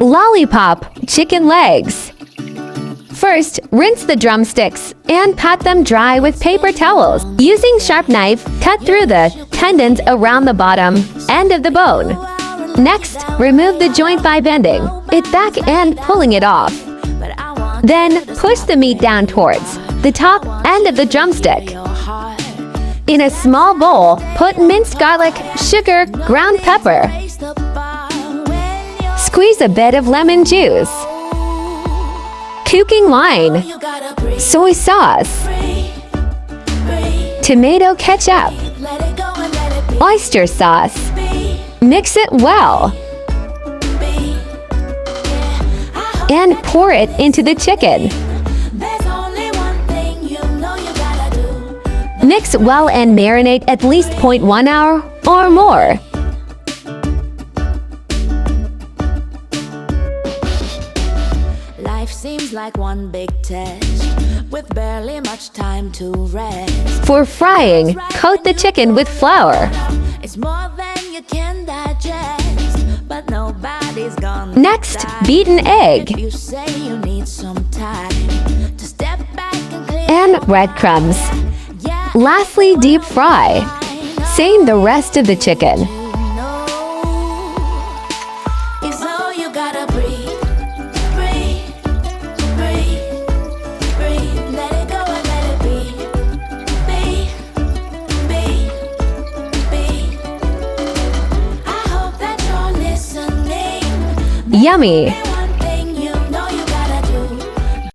Lollipop chicken legs. First, rinse the drumsticks and pat them dry with paper towels. Using sharp knife, cut through the tendons around the bottom end of the bone. Next, remove the joint by bending it back and pulling it off. Then, push the meat down towards the top end of the drumstick. In a small bowl, put minced garlic, sugar, ground pepper. Squeeze a bit of lemon juice. Cooking wine, soy sauce, tomato ketchup, oyster sauce. Mix it well and pour it into the chicken. Mix well and marinate at least 0.1 hour or more. Life seems like one big test with barely much time to rest. For frying, coat the chicken with flour. It's more than you can digest, but nobody's gonna Next, die. beat an egg You say you need some time to step back and clear and breadcrumbs. yeah, Lastly, deep fry. Same the rest of the chicken. so you gotta breathe, breathe, breathe, breathe. Let it go and let it be, be. I hope that you're listening. Yummy!